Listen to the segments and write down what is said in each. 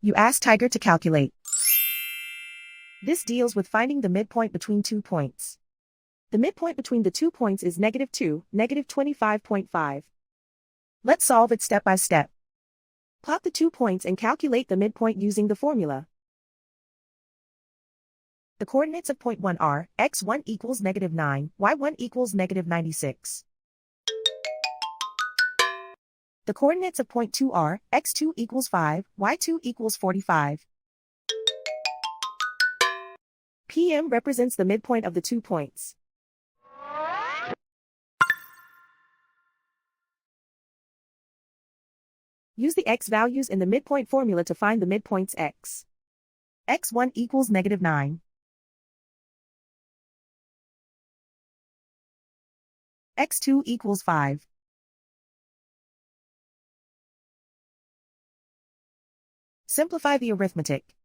You ask Tiger to calculate. This deals with finding the midpoint between 2 points. The midpoint between the 2 points is -2, -25.5. Let's solve it step by step. Plot the 2 points and calculate the midpoint using the formula. The coordinates of point 1 are x1 equals -9, y1 equals -96. The coordinates of point 2 are x2 equals 5, y2 equals 45. PM represents the midpoint of the 2 points. Use the x values in the midpoint formula to find the midpoints x. x1 equals -9. x2 equals 5. Simplify the arithmetic.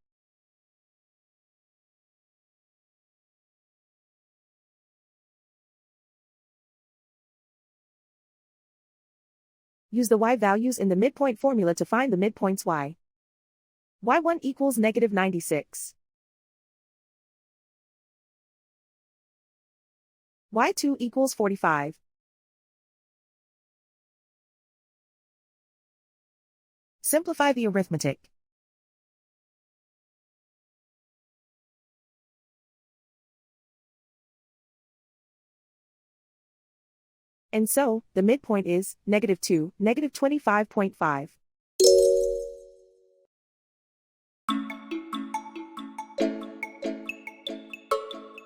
Use the y values in the midpoint formula to find the midpoints y. y1 equals -96. y2 equals 45. Simplify the arithmetic. And so, the midpoint is -2, -25.5.